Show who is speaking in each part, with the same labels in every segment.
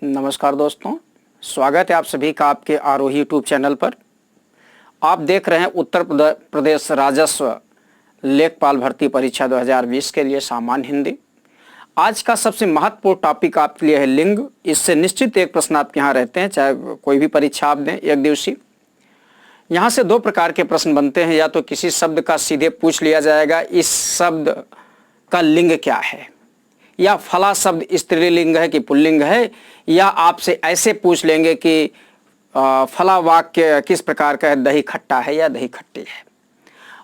Speaker 1: नमस्कार दोस्तों, स्वागत है आप सभी का आपके आरोही यूट्यूब चैनल पर। आप देख रहे हैं उत्तर प्रदेश राजस्व लेखपाल भर्ती परीक्षा 2020 के लिए सामान्य हिंदी। आज का सबसे महत्वपूर्ण टॉपिक आपके लिए है लिंग। इससे निश्चित एक प्रश्न आपके यहाँ रहते हैं, चाहे कोई भी परीक्षा आप दें एक दिवसीय। यहाँ से दो प्रकार के प्रश्न बनते हैं, या तो किसी शब्द का सीधे पूछ लिया जाएगा इस शब्द का लिंग क्या है, या फला शब्द स्त्रीलिंग है कि पुल्लिंग है, या आपसे ऐसे पूछ लेंगे कि फला वाक्य किस प्रकार का है, दही खट्टा है या दही खट्टी है।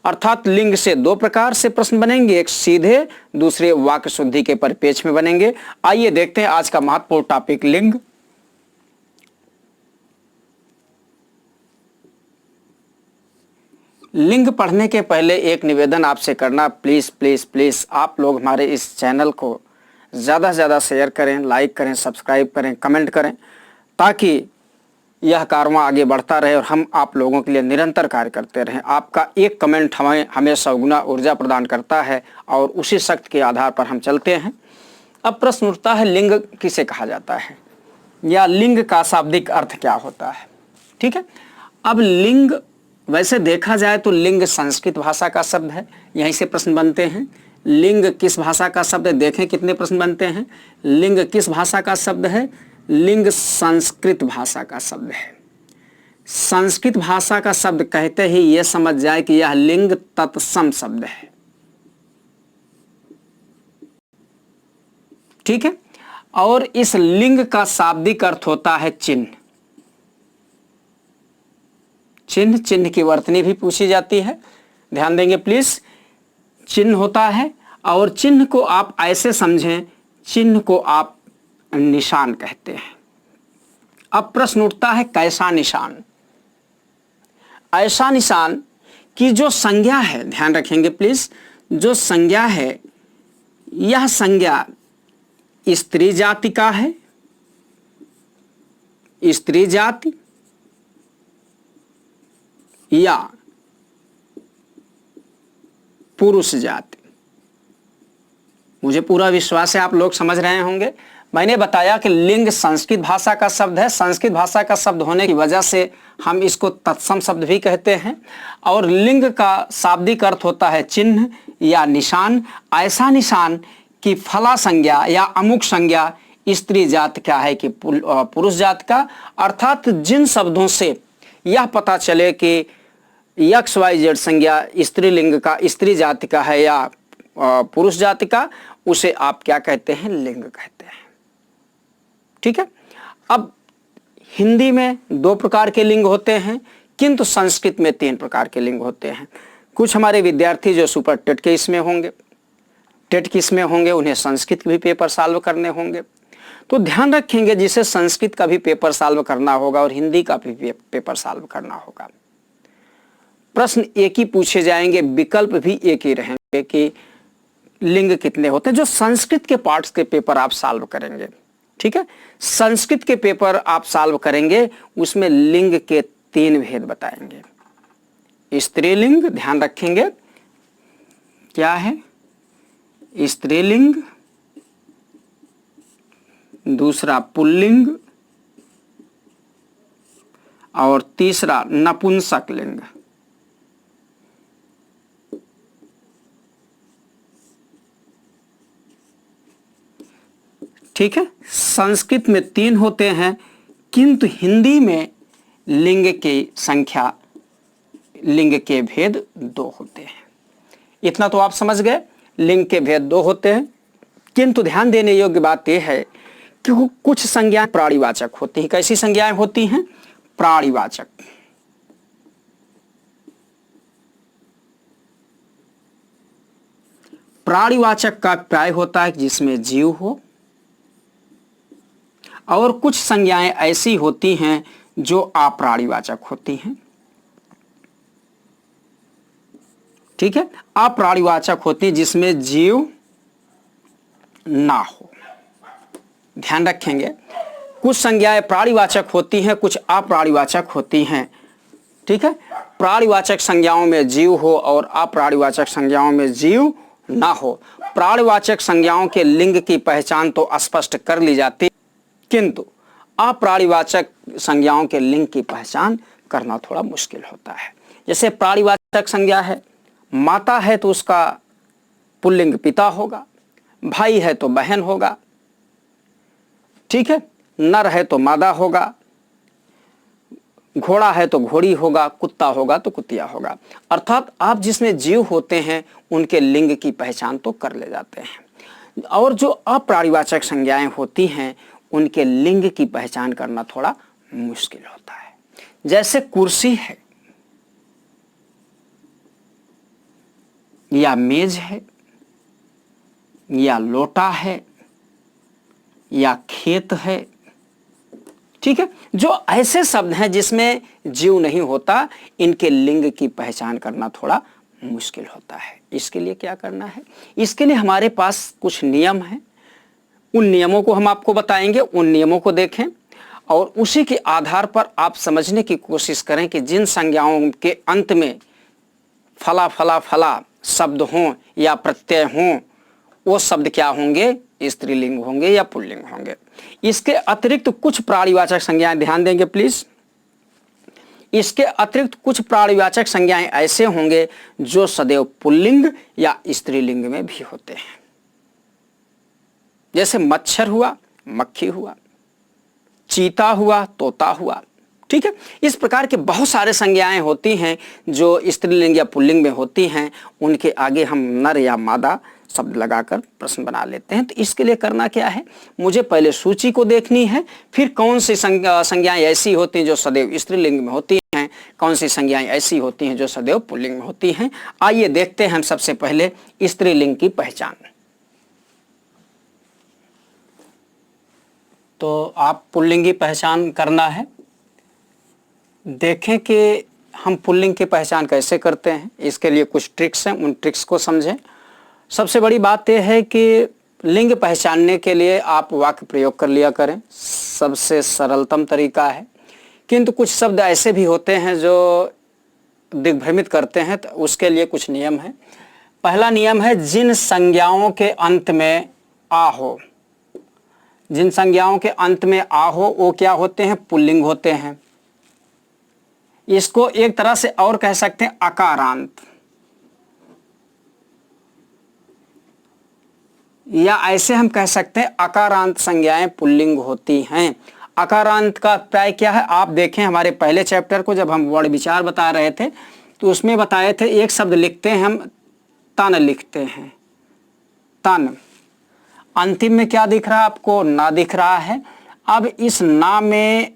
Speaker 1: अर्थात लिंग से दो प्रकार से प्रश्न बनेंगे, एक सीधे, दूसरे वाक्य शुद्धि के परिपेक्ष में बनेंगे। आइए देखते हैं आज का महत्वपूर्ण टॉपिक लिंग। लिंग पढ़ने के पहले एक निवेदन आपसे करना, प्लीज प्लीज प्लीज आप लोग हमारे इस चैनल को ज़्यादा से ज़्यादा शेयर करें, लाइक करें, सब्सक्राइब करें, कमेंट करें, ताकि यह कारवां आगे बढ़ता रहे और हम आप लोगों के लिए निरंतर कार्य करते रहें। आपका एक कमेंट हमें सौगुना ऊर्जा प्रदान करता है और उसी शक्ति के आधार पर हम चलते हैं। अब प्रश्न उठता है, लिंग किसे कहा जाता है, या लिंग का शाब्दिक अर्थ क्या होता है। ठीक है, अब लिंग वैसे देखा जाए तो लिंग संस्कृत भाषा का शब्द है, यहीं से प्रश्न बनते हैं। लिंग किस भाषा का शब्द है, देखें कितने प्रश्न बनते हैं। लिंग किस भाषा का शब्द है, लिंग संस्कृत भाषा का शब्द है। संस्कृत भाषा का शब्द कहते ही यह समझ जाए कि यह लिंग तत्सम शब्द है। ठीक है, और इस लिंग का शाब्दिक अर्थ होता है चिन्ह। चिन्ह, चिन्ह की वर्तनी भी पूछी जाती है, ध्यान देंगे प्लीज। चिन्ह होता है और चिन्ह को आप ऐसे समझें, चिन्ह को आप निशान कहते हैं। अब प्रश्न उठता है कैसा निशान। ऐसा निशान की जो संज्ञा है, ध्यान रखेंगे प्लीज, जो संज्ञा है यह संज्ञा स्त्री जाति का है, स्त्री जाति, या पुरुष जाति। मुझे पूरा विश्वास है आप लोग समझ रहे होंगे। मैंने बताया कि लिंग संस्कृत भाषा का शब्द है। संस्कृत भाषा का शब्द होने की वजह से हम इसको तत्सम शब्द भी कहते हैं। और लिंग का शाब्दिक अर्थ होता है चिन्ह या निशान। ऐसा निशान कि फला संज्ञा या अमुक संज्ञा स्त्री जात का है कि पुरुष जात का। अर्थात जिन शब्दों से यह पता चले कि XYZ संज्ञा स्त्रीलिंग का, स्त्री जाति का है या पुरुष जाति का, उसे आप क्या कहते हैं, लिंग कहते हैं। ठीक है, अब हिंदी में दो प्रकार के लिंग होते हैं, किंतु संस्कृत में 3 प्रकार के लिंग होते हैं। कुछ हमारे विद्यार्थी जो सुपर टेट के इसमें होंगे, टेट की इसमें होंगे, उन्हें संस्कृत के भी पेपर सॉल्व करने होंगे। तो ध्यान रखेंगे, जिसे संस्कृत का भी पेपर सॉल्व करना होगा और हिंदी का भी पेपर सॉल्व करना होगा, प्रश्न एक ही पूछे जाएंगे, विकल्प भी एक ही रहेंगे कि लिंग कितने होते हैं। जो संस्कृत के पार्ट्स के पेपर आप सॉल्व करेंगे, ठीक है, संस्कृत के पेपर आप सॉल्व करेंगे, उसमें लिंग के 3 भेद बताएंगे। स्त्रीलिंग, ध्यान रखेंगे क्या है, स्त्रीलिंग, दूसरा पुल्लिंग, और तीसरा नपुंसक लिंग। ठीक है, संस्कृत में 3 होते हैं, किंतु हिंदी में लिंग की संख्या, लिंग के भेद 2 होते हैं। इतना तो आप समझ गए, लिंग के भेद 2 होते हैं। किंतु ध्यान देने योग्य बात यह है कि कुछ संज्ञाएं प्राणीवाचक होती हैं। कैसी संज्ञाएं होती हैं, प्राणीवाचक। प्राणीवाचक का प्राय होता है जिसमें जीव हो, और कुछ संज्ञाएं ऐसी होती हैं जो अप्राणीवाचक होती हैं। ठीक है, अप्राणीवाचक होती है जिसमें जीव ना हो। ध्यान रखेंगे, कुछ संज्ञाएं प्राणीवाचक होती हैं, कुछ अप्राणीवाचक होती हैं। ठीक है, प्राणीवाचक संज्ञाओं में जीव हो और अप्राणीवाचक संज्ञाओं में जीव ना हो। प्राणवाचक संज्ञाओं के लिंग की पहचान तो स्पष्ट कर ली जाती, किंतु अप्राणीवाचक संज्ञाओं के लिंग की पहचान करना थोड़ा मुश्किल होता है। जैसे प्राणीवाचक संज्ञा है, माता है तो उसका पुल्लिंग पिता होगा, भाई है तो बहन होगा, ठीक है, नर है तो मादा होगा, घोड़ा है तो घोड़ी होगा, कुत्ता होगा तो कुतिया होगा। अर्थात आप जिसमें जीव होते हैं उनके लिंग की पहचान तो कर ले जाते हैं, और जो अप्राणीवाचक संज्ञाएं होती हैं उनके लिंग की पहचान करना थोड़ा मुश्किल होता है। जैसे कुर्सी है या मेज है या लोटा है या खेत है, ठीक है, जो ऐसे शब्द हैं जिसमें जीव नहीं होता, इनके लिंग की पहचान करना थोड़ा मुश्किल होता है। इसके लिए क्या करना है, इसके लिए हमारे पास कुछ नियम हैं, उन नियमों को हम आपको बताएंगे, उन नियमों को देखें और उसी के आधार पर आप समझने की कोशिश करें कि जिन संज्ञाओं के अंत में फला फला फला शब्द हों या प्रत्यय हों वो शब्द क्या होंगे, स्त्रीलिंग होंगे या पुल्लिंग होंगे। इसके अतिरिक्त कुछ प्राणीवाचक संज्ञाएं, ध्यान देंगे प्लीज, इसके अतिरिक्त कुछ प्राणीवाचक संज्ञाएं ऐसे होंगे जो सदैव पुल्लिंग या स्त्रीलिंग में भी होते हैं। जैसे मच्छर हुआ, मक्खी हुआ, चीता हुआ, तोता हुआ, ठीक है। इस प्रकार के बहुत सारे संज्ञाएं होती हैं जो स्त्रीलिंग या पुल्लिंग में होती हैं, उनके आगे हम नर या मादा शब्द लगाकर प्रश्न बना लेते हैं। तो इसके लिए करना क्या है, मुझे पहले सूची को देखनी है, फिर कौन सी संज्ञाएं ऐसी होती हैं जो सदैव स्त्रीलिंग में होती हैं, कौन सी संज्ञाएं ऐसी होती हैं जो सदैव पुल्लिंग में होती हैं। आइए देखते हैं हम सबसे पहले स्त्रीलिंग की पहचान। तो आप पुल्लिंग की पहचान करना है, देखें कि हम पुल्लिंग की पहचान कैसे करते हैं। इसके लिए कुछ ट्रिक्स हैं, उन ट्रिक्स को समझें। सबसे बड़ी बात यह है कि लिंग पहचानने के लिए आप वाक्य प्रयोग कर लिया करें, सबसे सरलतम तरीका है। किंतु कुछ शब्द ऐसे भी होते हैं जो दिग्भ्रमित करते हैं, तो उसके लिए कुछ नियम है। पहला नियम है, जिन संज्ञाओं के अंत में आ हो, जिन संज्ञाओं के अंत में आ हो वो क्या होते हैं, पुल्लिंग होते हैं। इसको एक तरह से और कह सकते हैं अकारांत, या ऐसे हम कह सकते हैं अकारांत संज्ञाएं पुल्लिंग होती हैं। अकारांत का प्राय क्या है, आप देखें हमारे पहले चैप्टर को जब हम वर्ण विचार बता रहे थे तो उसमें बताए थे एक शब्द लिखते हैं हम, तन लिखते हैं, तन, अंतिम में क्या दिख रहा है आपको, ना दिख रहा है। अब इस ना में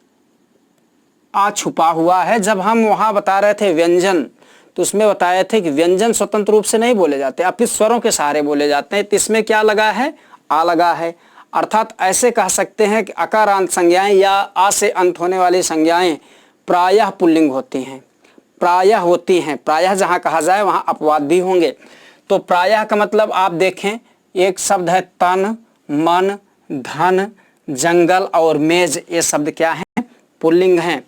Speaker 1: आ छुपा हुआ है। जब हम वहां बता रहे थे व्यंजन तो उसमें बताए थे कि व्यंजन स्वतंत्र रूप से नहीं बोले जाते, अब फिर स्वरों के सहारे बोले जाते हैं। तो इसमें क्या लगा है, आ लगा है। अर्थात ऐसे कह सकते हैं कि अकारांत संज्ञाएं या आ से अंत होने वाली संज्ञाएं प्रायः पुल्लिंग होती हैं, प्रायः होती हैं। प्रायः जहां कहा जाए वहां अपवाद भी होंगे। तो प्रायः का मतलब आप देखें, एक शब्द है तन, मन, धन, जंगल और मेज, ये शब्द क्या है, पुल्लिंग हैं।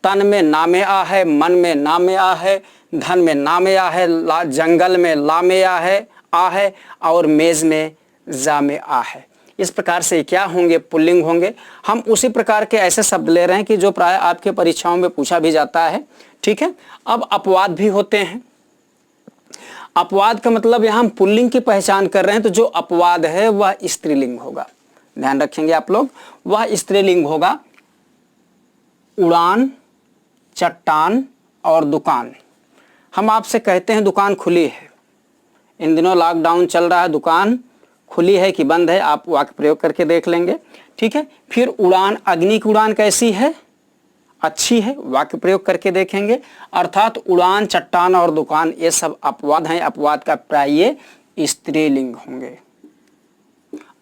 Speaker 1: तन में ना में आ है, मन में ना में आ है, धन में ना में आ है, जंगल में ला में आ है और मेज में जा में आ है। इस प्रकार से क्या होंगे, पुल्लिंग होंगे। हम उसी प्रकार के ऐसे शब्द ले रहे हैं कि जो प्राय आपके परीक्षाओं में पूछा भी जाता है, ठीक है। अब अपवाद भी होते हैं। अपवाद का मतलब यहाँ हम पुल्लिंग की पहचान कर रहे हैं, तो जो अपवाद है वह स्त्रीलिंग होगा, ध्यान रखेंगे आप लोग, वह स्त्रीलिंग होगा। उड़ान, चट्टान और दुकान। हम आपसे कहते हैं दुकान खुली है, इन दिनों लॉकडाउन चल रहा है, दुकान खुली है कि बंद है, आप वाक्य प्रयोग करके देख लेंगे, ठीक है। फिर उड़ान, अग्नि की उड़ान कैसी है, अच्छी है, वाक्य प्रयोग करके देखेंगे। अर्थात उड़ान, चट्टान और दुकान ये सब अपवाद हैं। अपवाद का प्राय ये स्त्रीलिंग होंगे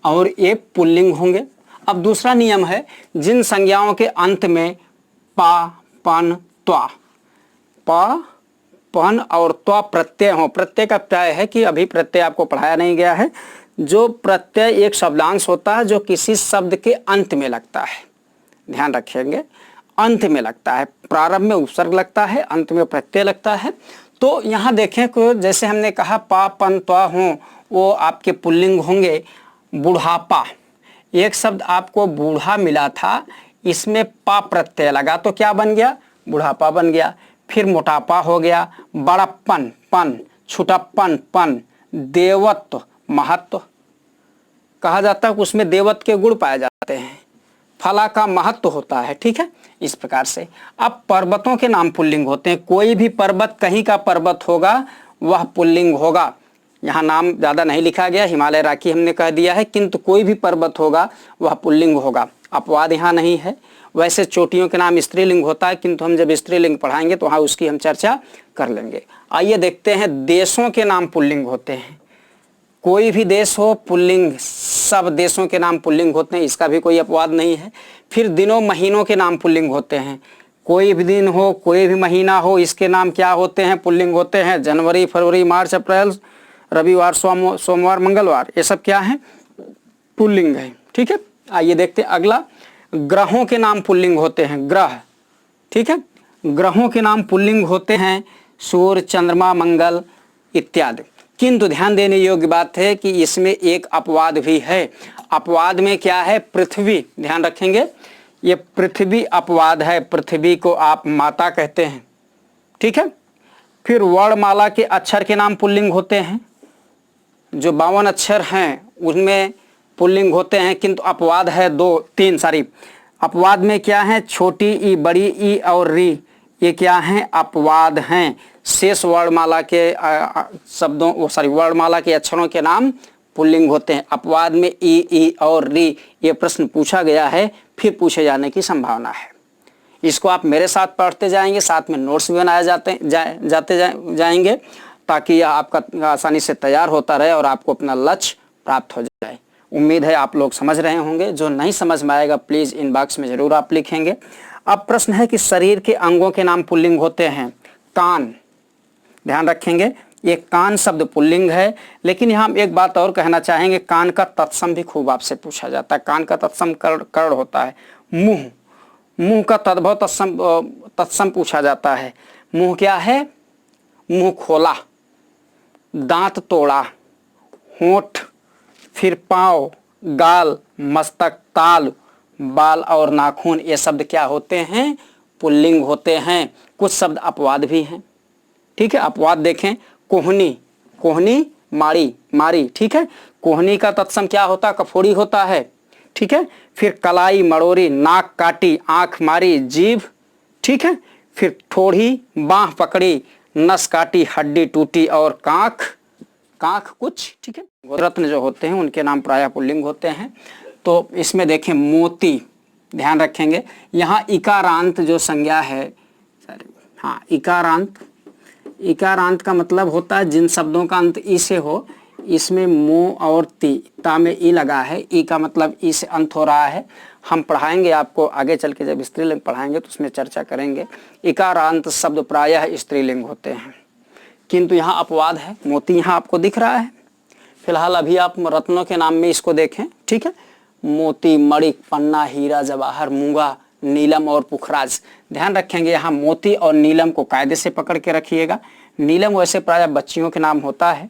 Speaker 1: और ये पुल्लिंग होंगे। अब दूसरा नियम है, जिन संज्ञाओं के अंत में पा, पन, त्वा, पा, पन और त्वा प्रत्यय हो। प्रत्यय का प्राय है कि अभी प्रत्यय आपको पढ़ाया नहीं गया है। जो प्रत्यय एक शब्दांश होता है जो किसी शब्द के अंत में लगता है, ध्यान रखेंगे, अंत में लगता है। प्रारंभ में उपसर्ग लगता है, अंत में प्रत्यय लगता है। तो यहाँ देखें कि जैसे हमने कहा पा, पन, त्वा हो, वो आपके पुल्लिंग होंगे। बुढ़ापा, एक शब्द आपको बूढ़ा मिला था, इसमें पा प्रत्यय लगा तो क्या बन गया, बुढ़ापा बन गया। फिर मोटापा हो गया, बड़प्पन पन, छुटप्पन पन, देवत्व महत्व कहा जाता है, उसमें देवत्व के गुण पाए जाते हैं, फला का महत्व होता है। ठीक है, इस प्रकार से। अब पर्वतों के नाम पुल्लिंग होते हैं, कोई भी पर्वत कहीं का पर्वत होगा वह पुल्लिंग होगा। यहाँ नाम ज़्यादा नहीं लिखा गया, हिमालय राखी हमने कह दिया है, किंतु कोई भी पर्वत होगा वह पुल्लिंग होगा, अपवाद यहाँ नहीं है। वैसे चोटियों के नाम स्त्रीलिंग होता है, किंतु हम जब स्त्रीलिंग पढ़ाएंगे तो वहाँ उसकी हम चर्चा कर लेंगे। आइए देखते हैं, देशों के नाम पुल्लिंग होते हैं। कोई भी देश हो पुल्लिंग, सब देशों के नाम पुल्लिंग होते हैं, इसका भी कोई अपवाद नहीं है। फिर दिनों महीनों के नाम पुल्लिंग होते हैं, कोई भी दिन हो कोई भी महीना हो इसके नाम क्या होते हैं, पुल्लिंग होते हैं। जनवरी, फरवरी, मार्च, अप्रैल, रविवार, सोमवार, मंगलवार, ये सब क्या है, पुल्लिंग है। ठीक है, आइए देखते हैं अगला, ग्रहों के नाम पुल्लिंग होते हैं, ग्रह। ठीक है, ग्रहों के नाम पुल्लिंग होते हैं, सूर्य, चंद्रमा, मंगल इत्यादि। किंतु ध्यान देने योग्य बात है कि इसमें एक अपवाद भी है। अपवाद में क्या है, पृथ्वी, ध्यान रखेंगे, ये पृथ्वी अपवाद है, पृथ्वी को आप माता कहते हैं। ठीक है, फिर वर्णमाला के अक्षर के नाम पुल्लिंग होते हैं, जो 52 अक्षर हैं उनमें पुल्लिंग होते हैं, किंतु अपवाद है तीन। अपवाद में क्या है, छोटी ई, बड़ी ई और री, ये क्या हैं, अपवाद हैं। शेष वर्णमाला के शब्दों वर्णमाला के अक्षरों के नाम पुल्लिंग होते हैं। अपवाद में ई और री, ये प्रश्न पूछा गया है, फिर पूछे जाने की संभावना है। इसको आप मेरे साथ पढ़ते जाएंगे, साथ में नोट्स भी बनाए जाएंगे, ताकि यह आपका आसानी से तैयार होता रहे और आपको अपना लक्ष्य प्राप्त हो जाए। उम्मीद है आप लोग समझ रहे होंगे। जो नहीं समझ में आएगा प्लीज़ इनबॉक्स में ज़रूर आप लिखेंगे। अब प्रश्न है कि शरीर के अंगों के नाम पुल्लिंग होते हैं, कान, ध्यान रखेंगे, ये कान शब्द पुल्लिंग है। लेकिन यहाँ हम एक बात और कहना चाहेंगे, कान का तत्सम भी खूब आपसे पूछा जाता है। कान का तत्सम कर्ण होता है। मुंह, मुंह का तद्भव तत्सम पूछा जाता है। मुंह क्या है, मुंह खोला, दांत तोड़ा, होंठ, फिर पाँव, गाल, मस्तक, ताल, बाल और नाखून, ये शब्द क्या होते हैं, पुल्लिंग होते हैं। कुछ शब्द अपवाद भी हैं। ठीक है, अपवाद देखें, कोहनी, कोहनी, मारी, मारी। ठीक है, कोहनी का तत्सम क्या होता है, कफोड़ी होता है। ठीक है, फिर कलाई, मड़ोरी, नाक काटी, आंख मारी, जीभ। ठीक है, फिर ठोड़ी, बाह पकड़ी, नस काटी, हड्डी टूटी और कांख, कांख कुछ। ठीक है, रत्न जो होते हैं उनके नाम प्रायः पुल्लिंग होते हैं। तो इसमें देखें, मोती, ध्यान रखेंगे, यहाँ इकारांत जो संज्ञा है, हाँ इकारांत, इकारांत का मतलब होता है जिन शब्दों का अंत ई से हो। इसमें मो और ती, ता में ई लगा है, ई का मतलब ई से अंत हो रहा है। हम पढ़ाएंगे आपको आगे चल के, जब स्त्रीलिंग पढ़ाएंगे तो उसमें चर्चा करेंगे। इकारांत शब्द प्रायः स्त्रीलिंग होते हैं, किंतु यहाँ अपवाद है। मोती यहाँ आपको दिख रहा है, फिलहाल अभी आप रत्नों के नाम में इसको देखें। ठीक है, मोती, मणिक, पन्ना, हीरा, जवाहर, मूंगा, नीलम और पुखराज। ध्यान रखेंगे, यहाँ मोती और नीलम को कायदे से पकड़ के रखिएगा। नीलम वैसे प्रायः बच्चियों के नाम होता है,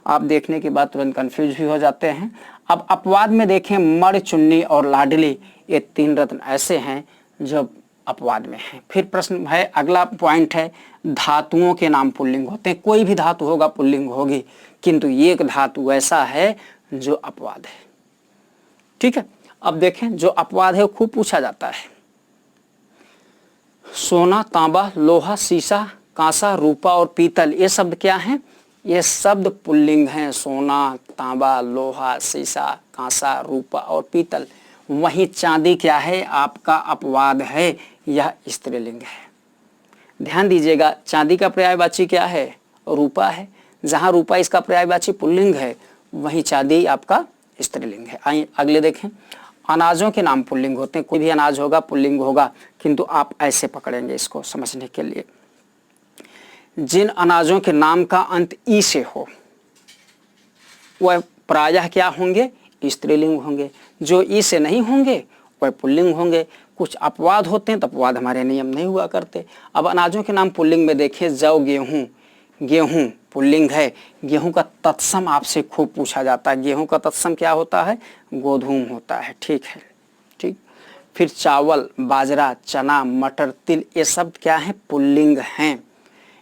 Speaker 1: आप देखने के बाद तुरंत कंफ्यूज भी हो जाते हैं। अब अपवाद में देखें, मण, चुन्नी और लाडली, ये 3 रत्न ऐसे हैं जो अपवाद में हैं। फिर प्रश्न है, अगला पॉइंट है, धातुओं के नाम पुल्लिंग होते हैं। कोई भी धातु होगा पुल्लिंग होगी, किंतु एक धातु ऐसा है जो अपवाद है। ठीक है, अब देखें, जो अपवाद है वो खूब पूछा जाता है। सोना, तांबा, लोहा, शीशा, कांसा, रूपा और पीतल, ये शब्द क्या हैं, ये शब्द पुल्लिंग हैं। सोना, तांबा, लोहा, शीशा, कांसा, रूपा और पीतल। वहीं चांदी क्या है, आपका अपवाद है, यह स्त्रीलिंग है। ध्यान दीजिएगा, चांदी का पर्यायवाची क्या है, रूपा है। जहाँ रूपा इसका पर्यायवाची पुल्लिंग है, वहीं चांदी आपका स्त्रीलिंग है। आइए अगले देखें, अनाजों के नाम पुल्लिंग होते हैं। कोई भी अनाज होगा पुल्लिंग होगा, किंतु आप ऐसे पकड़ेंगे इसको समझने के लिए। जिन अनाजों के नाम का अंत ई से हो वह प्रायः क्या होंगे, स्त्रीलिंग होंगे। जो ई से नहीं होंगे वह पुल्लिंग होंगे। कुछ अपवाद होते हैं तो अपवाद हमारे नियम नहीं हुआ करते। अब अनाजों के नाम पुल्लिंग में देखिए, जौ, गेहूँ, गेहूँ पुल्लिंग है। गेहूं का तत्सम आपसे खूब पूछा जाता है। गेहूं का तत्सम क्या होता है, गोधूम होता है। ठीक है, ठीक। फिर चावल, बाजरा, चना, मटर, तिल, ये सब क्या है? पुल्लिंग हैं।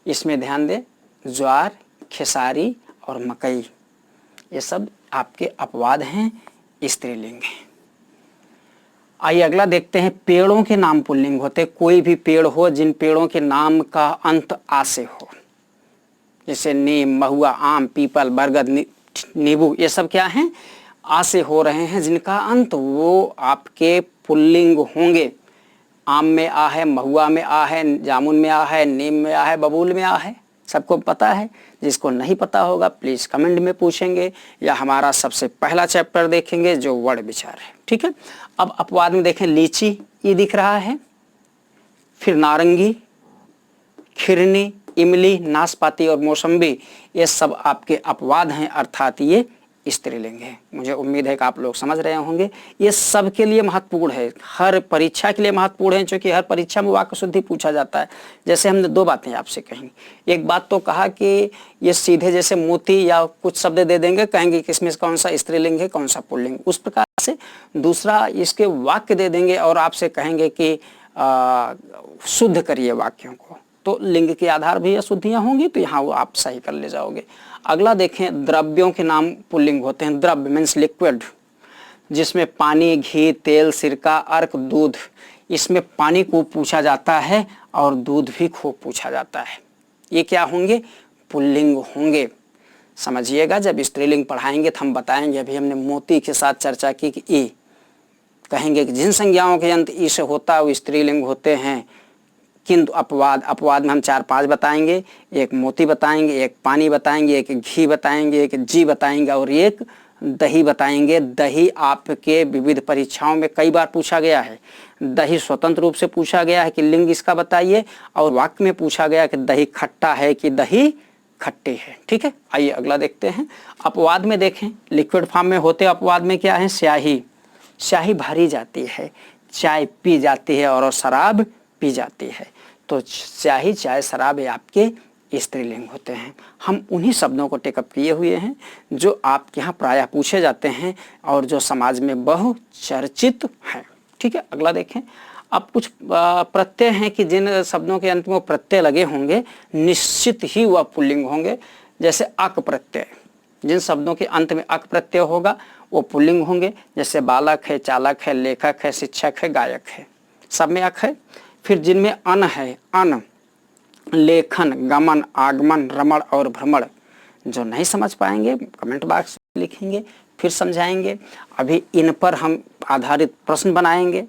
Speaker 1: इसमें ध्यान दें, ज्वार, खेसारी और मकई, ये सब आपके अपवाद हैं, स्त्रीलिंग हैं। आइए अगला देखते हैं, पेड़ों के नाम पुल्लिंग होते। कोई भी पेड़ हो जिन पेड़ों के नाम का अंत आ से हो, जैसे नीम, महुआ, आम, पीपल, बरगद, नींबू, ये सब क्या हैं? आ से हो रहे हैं, जिनका अंत वो आपके पुल्लिंग होंगे। आम में आ है, महुआ में आ है, जामुन में आ है, नीम में आ है, बबूल में आ है, सबको पता है। जिसको नहीं पता होगा प्लीज़ कमेंट में पूछेंगे, या हमारा सबसे पहला चैप्टर देखेंगे जो वर्ण विचार है। ठीक है, अब अपवाद में देखें, लीची ये दिख रहा है, फिर नारंगी, खिरनी, इमली, नाशपाती और मौसम्बी, ये सब आपके अपवाद हैं, अर्थात ये स्त्रीलिंग है। मुझे उम्मीद है कि आप लोग समझ रहे होंगे। ये सब के लिए महत्वपूर्ण है, हर परीक्षा के लिए महत्वपूर्ण है, क्योंकि हर परीक्षा में वाक्य शुद्धि पूछा जाता है। जैसे हमने दो बातें आपसे कही, एक बात तो कहा कि ये सीधे जैसे मोती या कुछ शब्द दे देंगे, कहेंगे कि इसमें कौन सा स्त्रीलिंग है, कौन सा पुल्लिंग, उस प्रकार से। दूसरा, इसके वाक्य दे देंगे और आपसे कहेंगे कि शुद्ध करिए वाक्यों को, तो लिंग के आधार भी अशुद्धियां होंगी, तो यहाँ वो आप सही कर ले जाओगे। अगला देखें, द्रव्यों के नाम पुल्लिंग होते हैं। द्रव्य मीन्स लिक्विड, जिसमें पानी, घी, तेल, सिरका, अर्क, दूध, इसमें पानी को पूछा जाता है और दूध भी खूब पूछा जाता है। ये क्या होंगे? पुल्लिंग होंगे। समझिएगा, जब स्त्रीलिंग पढ़ाएंगे तो हम बताएंगे। अभी हमने मोती के साथ चर्चा की कि ई, कहेंगे कि जिन संज्ञाओं के अंत ई से होता है वो स्त्रीलिंग होते हैं। किंतु अपवाद में हम 4-5 बताएंगे, एक मोती बताएंगे, एक पानी बताएंगे, एक घी बताएंगे, एक जी बताएंगे और एक दही बताएंगे। दही आपके विविध परीक्षाओं में कई बार पूछा गया है। दही स्वतंत्र रूप से पूछा गया है कि लिंग इसका बताइए, और वाक्य में पूछा गया कि दही खट्टा है कि दही खट्टी है। ठीक है, आइए अगला देखते हैं। अपवाद में देखें, लिक्विड फॉर्म में होते अपवाद में क्या है? स्याही, स्याही भरी जाती है, चाय पी जाती है और शराब पी जाती है। तो स्याही, चाय, शराब ये आपके स्त्रीलिंग होते हैं। हम उन्हीं शब्दों को टेकअप किए हुए हैं जो आपके यहाँ प्रायः पूछे जाते हैं और जो समाज में बहुचर्चित हैं। ठीक है, अगला देखें। अब कुछ प्रत्यय हैं कि जिन शब्दों के अंत में प्रत्यय लगे होंगे निश्चित ही वह पुल्लिंग होंगे। जैसे अक प्रत्यय, जिन शब्दों के अंत में अक प्रत्यय होगा वो पुल्लिंग होंगे। जैसे बालक है, चालक है, लेखक है, शिक्षक है, गायक है, सब में अक है। फिर जिनमें अन है, अन, लेखन, गमन, आगमन, रमण और भ्रमण, जो नहीं समझ पाएंगे कमेंट बॉक्स में लिखेंगे, फिर समझाएंगे। अभी इन पर हम आधारित प्रश्न बनाएंगे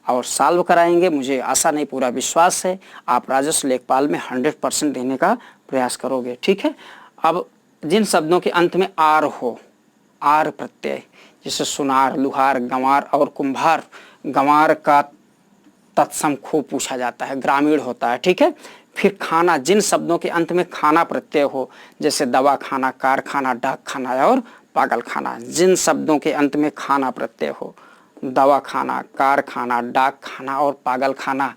Speaker 1: और सॉल्व कराएंगे। मुझे आशा नहीं, पूरा विश्वास है आप राजस्व लेखपाल में 100% देने का प्रयास करोगे। ठीक है, अब जिन शब्दों के अंत में आर हो, आर प्रत्यय, जैसे सुनार, लुहार, गंवार और कुम्हार। गंवार का तत्सम खूब पूछा जाता है, ग्रामीण होता है। ठीक है, फिर खाना, जिन शब्दों के अंत में खाना प्रत्यय हो, जैसे दवा खाना, कारखाना, डाक खाना और पागल खाना। जिन शब्दों के अंत में खाना प्रत्यय हो, दवा खाना, कारखाना, डाक खाना और पागल खाना।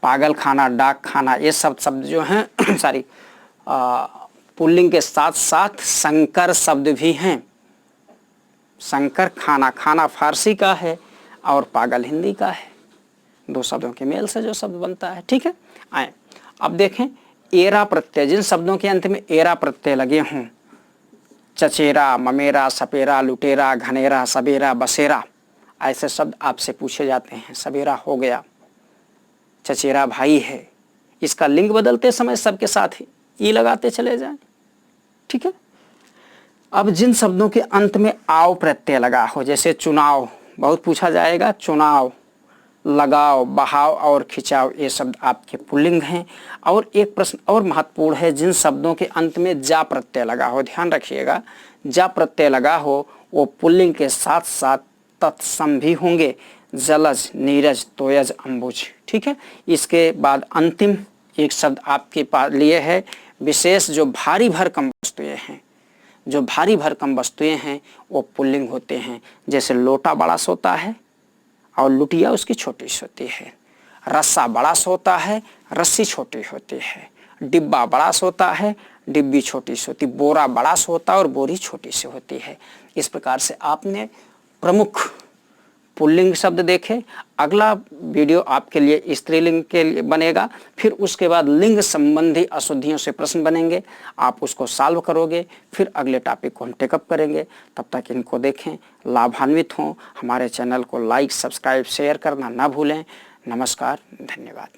Speaker 1: पागल खाना, डाक खाना, ये सब शब्द जो हैं सॉरी पुल्लिंग के साथ साथ संकर शब्द भी हैं। संकर, खाना, खाना फारसी का है और पागल हिंदी का है, दो शब्दों के मेल से जो शब्द बनता है। ठीक है, आए अब देखें एरा प्रत्यय, जिन शब्दों के अंत में एरा प्रत्यय लगे हों, चचेरा, ममेरा, सपेरा, लुटेरा, घनेरा, सबेरा, बसेरा, ऐसे शब्द आपसे पूछे जाते हैं। सबेरा हो गया, चचेरा भाई है, इसका लिंग बदलते समय सबके साथ ही ई लगाते चले जाएं। ठीक है, अब जिन शब्दों के अंत में आव प्रत्यय लगा हो, जैसे चुनाव, बहुत पूछा जाएगा, चुनाव, लगाव, बहाव और खिंचाव, ये शब्द आपके पुल्लिंग हैं। और एक प्रश्न और महत्वपूर्ण है, जिन शब्दों के अंत में जा प्रत्यय लगा हो, ध्यान रखिएगा, जा प्रत्यय लगा हो वो पुल्लिंग के साथ साथ तत्सम भी होंगे। जलज, नीरज, तोयज, अंबुज। ठीक है, इसके बाद अंतिम एक शब्द आपके पास लिए है विशेष, जो भारी भरकम वस्तुएं हैं, जो भारी भरकम वस्तुएं हैं वो पुल्लिंग होते हैं। जैसे लोटा बड़ा सोता है और लुटिया उसकी छोटी सी होती है। रस्सा बड़ा सा होता है, रस्सी छोटी होती है। डिब्बा बड़ा सा होता है, डिब्बी छोटी सी होती। बोरा बड़ा सा होता है और बोरी छोटी सी होती है। इस प्रकार से आपने प्रमुख पुल्लिंग शब्द देखें। अगला वीडियो आपके लिए स्त्रीलिंग के लिए बनेगा, फिर उसके बाद लिंग संबंधी अशुद्धियों से प्रश्न बनेंगे, आप उसको सॉल्व करोगे, फिर अगले टॉपिक को हम टेकअप करेंगे। तब तक इनको देखें, लाभान्वित हों। हमारे चैनल को लाइक, सब्सक्राइब, शेयर करना ना भूलें। नमस्कार, धन्यवाद।